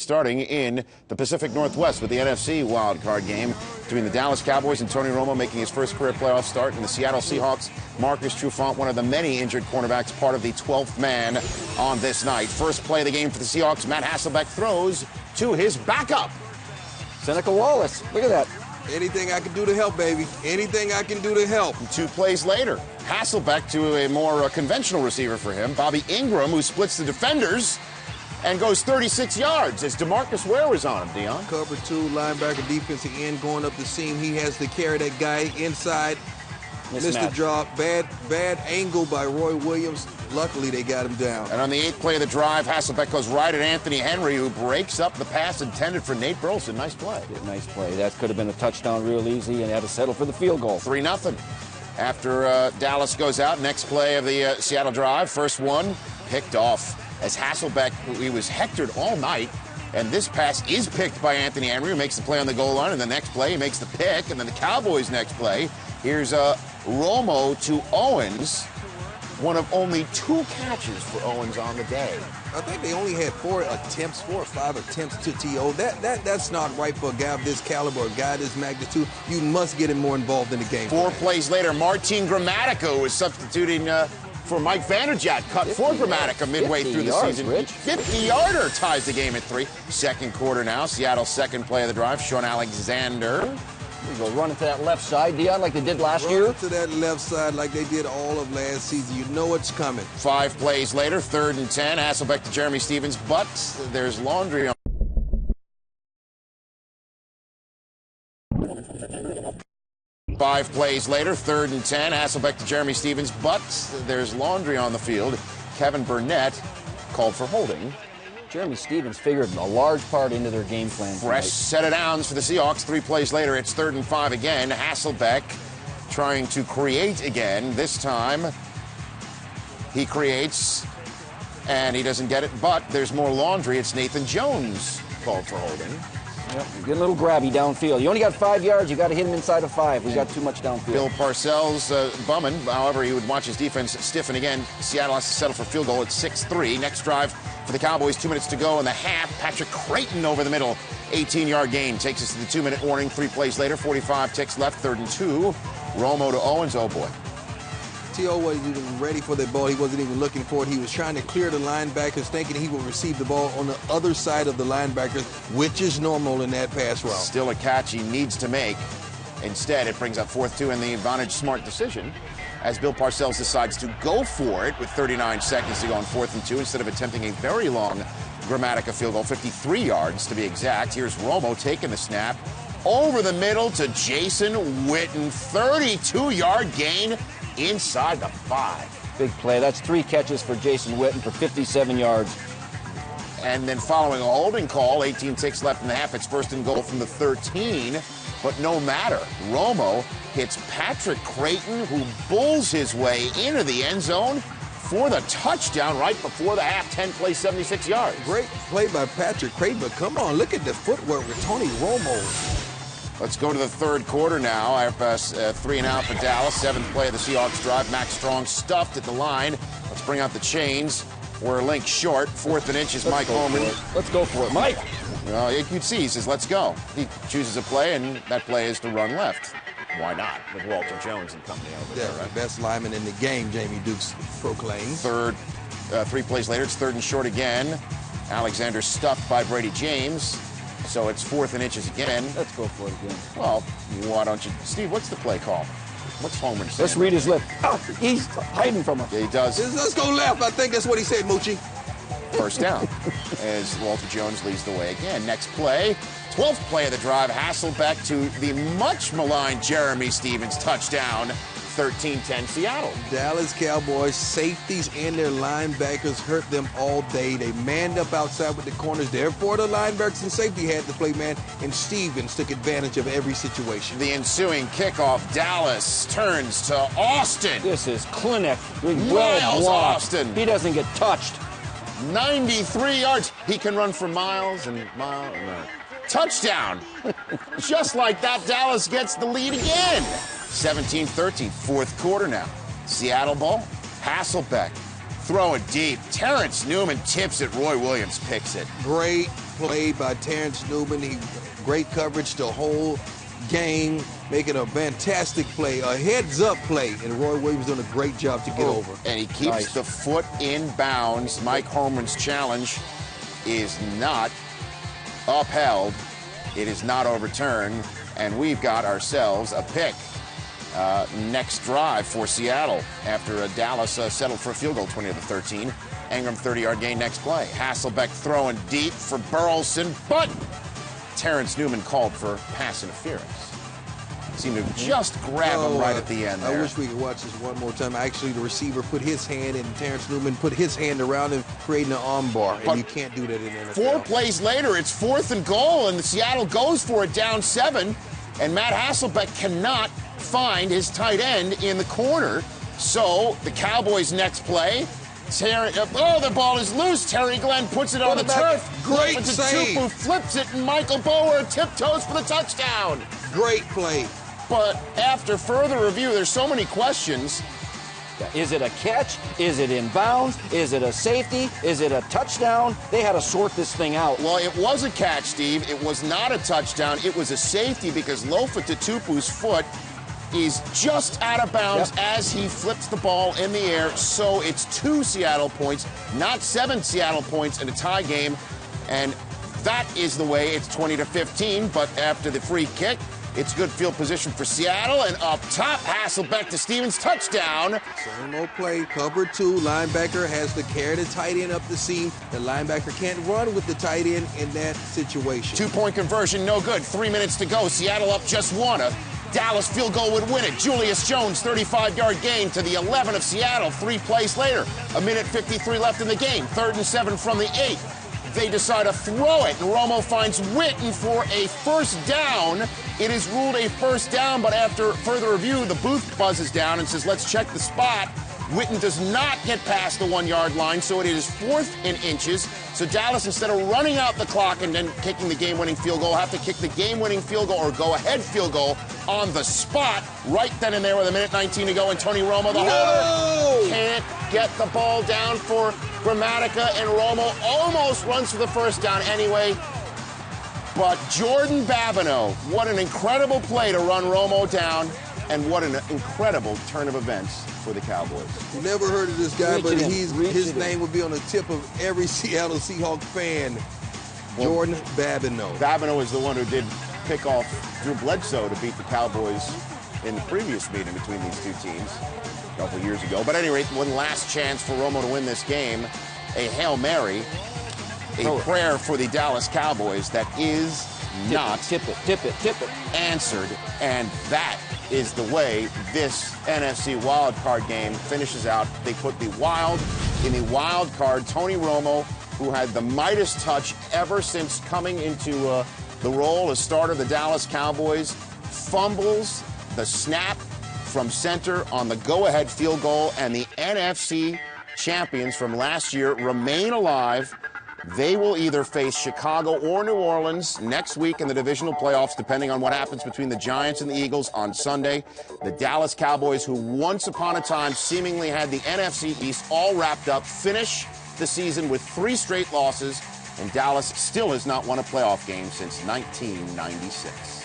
starting in the Pacific Northwest with the NFC wildcard game between the Dallas Cowboys and Tony Romo making his first career playoff start, and the Seattle Seahawks. Marcus Trufant, one of the many injured cornerbacks, part of the 12th man on this night. First play of the game for the Seahawks, Matt Hasselbeck throws to his backup. Seneca Wallace, look at that. Anything I can do to help, baby. Anything I can do to help. 2 plays later, Hasselbeck to a more conventional receiver for him, Bobby Ingram, who splits the defenders and goes 36 yards as DeMarcus Ware was on him, Dion. Cover 2, linebacker, defensive end, going up the seam. He has to carry that guy inside. Missed the drop. Bad angle by Roy Williams. Luckily, they got him down. And on the 8th play of the drive, Hasselbeck goes right at Anthony Henry, who breaks up the pass intended for Nate Burleson. Nice play. Yeah, nice play. That could have been a touchdown real easy, and had to settle for the field goal. 3-0. After Dallas goes out, next play of the Seattle drive, first one, picked off. As Hasselbeck, he was hectored all night, and this pass is picked by Anthony Henry, who makes the play on the goal line, and the next play he makes the pick, and then the Cowboys' next play. Here's Romo to Owens, one of only 2 catches for Owens on the day. I think they only had 4 or 5 attempts to TO. That's not right for a guy of this caliber, a guy of this magnitude. You must get him more involved in the game. 4 plays later, Martin Gramatica was substituting for Mike Vanderjagt, cut for Gramatica midway through the season. 50-yarder ties the game at 3. Second quarter now. Seattle's second play of the drive. Sean Alexander. We go running to that left side, Dion, like they did last year. Run to that left side like they did all of last season. You know it's coming. 5 plays later, 3rd and 10. Hasselbeck to Jeremy Stevens, but there's laundry on. 5 plays later, 3rd and 10. Hasselbeck to Jeremy Stevens, but there's laundry on the field. Kevin Burnett called for holding. Jeremy Stevens figured a large part into their game plan tonight. Fresh set of downs for the Seahawks. 3 plays later, it's 3rd and 5 again. Hasselbeck trying to create again. This time, he creates, and he doesn't get it, but there's more laundry. It's Nathan Jones called for holding. Yep, get a little grabby downfield. You only got 5 yards. You got to hit him inside of 5. We got too much downfield. Bill Parcells bumming. However, he would watch his defense stiffen again. Seattle has to settle for field goal at 6-3. Next drive for the Cowboys, 2 minutes to go in the half. Patrick Creighton over the middle, 18-yard gain. Takes us to the 2-minute warning. 3 plays later, 45 ticks left, 3rd and 2. Romo to Owens. Oh, boy. T.O. wasn't even ready for the ball. He wasn't even looking for it. He was trying to clear the linebackers, thinking he would receive the ball on the other side of the linebackers, which is normal in that pass route. Still a catch he needs to make. Instead, it brings up 4th 2 and the advantage smart decision as Bill Parcells decides to go for it with 39 seconds to go on 4th and 2 instead of attempting a very long Gramatica field goal, 53 yards to be exact. Here's Romo taking the snap over the middle to Jason Witten, 32-yard gain inside the 5. Big play. That's 3 catches for Jason Witten for 57 yards. And then following a holding call, 18 ticks left in the half, it's 1st and goal from the 13. But no matter, Romo hits Patrick Creighton, who bulls his way into the end zone for the touchdown right before the half. 10 plays, 76 yards. Great play by Patrick Creighton, but come on, look at the footwork with Tony Romo. Let's go to the 3rd quarter now. After 3 and out for Dallas. 7th play of the Seahawks drive. Max Strong stuffed at the line. Let's bring out the chains. We're linked short. 4th and inches, Mike Homer. Let's go for it, Mike. Well, you can see he says, let's go. He chooses a play, and that play is to run left. Why not? With Walter Jones and company over there, right? Best lineman in the game, Jamie Dukes proclaims. 3 plays later, it's 3rd and short again. Alexander stuffed by Brady James. So it's 4th and inches again. Let's go for it again. Well, why don't you... Steve, what's the play call? What's Homer saying? Let's read his lip. Oh, he's hiding from us. Yeah, he does. Let's go left. I think that's what he said, Moochie. First down as Walter Jones leads the way again. Next play, 12th play of the drive. Hasselbeck to the much maligned Jeremy Stevens touchdown. 13-10 Seattle. Dallas Cowboys safeties and their linebackers hurt them all day. They manned up outside with the corners. Therefore, the linebackers and safety had to play man, and Stevens took advantage of every situation. The ensuing kickoff, Dallas turns to Austin. This is clinic. Miles Austin. He doesn't get touched. 93 yards. He can run for miles and miles. Touchdown. Just like that, Dallas gets the lead again. 17-13, 4th quarter now. Seattle ball. Hasselbeck Throw it deep. Terrence Newman tips it. Roy Williams picks it. Great play by Terrence Newman. Great coverage the whole game, making a fantastic play, a heads-up play, and Roy Williams doing a great job to get over. And he keeps the foot in bounds. Mike Holmgren's challenge is not upheld. It is not overturned, and we've got ourselves a pick. Next drive for Seattle after Dallas settled for a field goal, 20-13. Ingram 30-yard gain next play. Hasselbeck throwing deep for Burleson, but Terrence Newman called for pass interference. Seemed to just grab him right at the end there. I wish we could watch this one more time. Actually, the receiver put his hand, and Terrence Newman put his hand around him, creating an arm bar, and you can't do that in the NFL. 4 plays later, it's 4th and goal, and the Seattle goes for it down 7, and Matt Hasselbeck cannot find his tight end in the corner. So the Cowboys' next play, the ball is loose. Terry Glenn puts it on the turf. Great save. Tupu flips it, and Michael Bower tiptoes for the touchdown. Great play. But after further review, there's so many questions. Is it a catch? Is it in bounds? Is it a safety? Is it a touchdown? They had to sort this thing out. Well, it was a catch, Steve. It was not a touchdown. It was a safety because Lofa Tupu's foot is just out of bounds as he flips the ball in the air. So it's 2 Seattle points, not 7 Seattle points in a tie game. And that is the way it's 20-15. But after the free kick, it's good field position for Seattle. And up top, Hasselbeck to Stevens, touchdown. Same old play, cover 2. Linebacker has to carry the tight end up the seam. The linebacker can't run with the tight end in that situation. 2-point conversion, no good. 3 minutes to go. Seattle up just 1. A Dallas field goal would win it. Julius Jones, 35-yard gain to the 11 of Seattle. 3 plays later, 1:53 left in the game. 3rd and 7 from the 8. They decide to throw it, and Romo finds Witten for a first down. It is ruled a first down, but after further review, the booth buzzes down and says, let's check the spot. Witten does not get past the 1-yard line, so it is 4th in inches. So Dallas, instead of running out the clock and then kicking the game-winning field goal, have to kick the game-winning field goal or go-ahead field goal on the spot right then and there with 1:19 to go. And Tony Romo, the holder, can't get the ball down for Grammatica, and Romo almost runs for the first down anyway. But Jordan Babineau, what an incredible play to run Romo down, and what an incredible turn of events for the Cowboys. You never heard of this guy, but his name would be on the tip of every Seattle Seahawks fan. Jordan Babineau. Babineau is the one who did pick off Drew Bledsoe to beat the Cowboys in the previous meeting between these two teams a couple years ago. But at any rate, one last chance for Romo to win this game. A Hail Mary, a prayer for the Dallas Cowboys that is not tip it answered. And that is the way this NFC Wildcard game finishes out. They put the Wild in the wild card. Tony Romo, who had the Midas touch ever since coming into the role as starter of the Dallas Cowboys, fumbles the snap from center on the go-ahead field goal, and the NFC champions from last year remain alive. They will either face Chicago or New Orleans next week in the divisional playoffs, depending on what happens between the Giants and the Eagles on Sunday. The Dallas Cowboys, who once upon a time seemingly had the NFC East all wrapped up, finish the season with 3 straight losses, and Dallas still has not won a playoff game since 1996.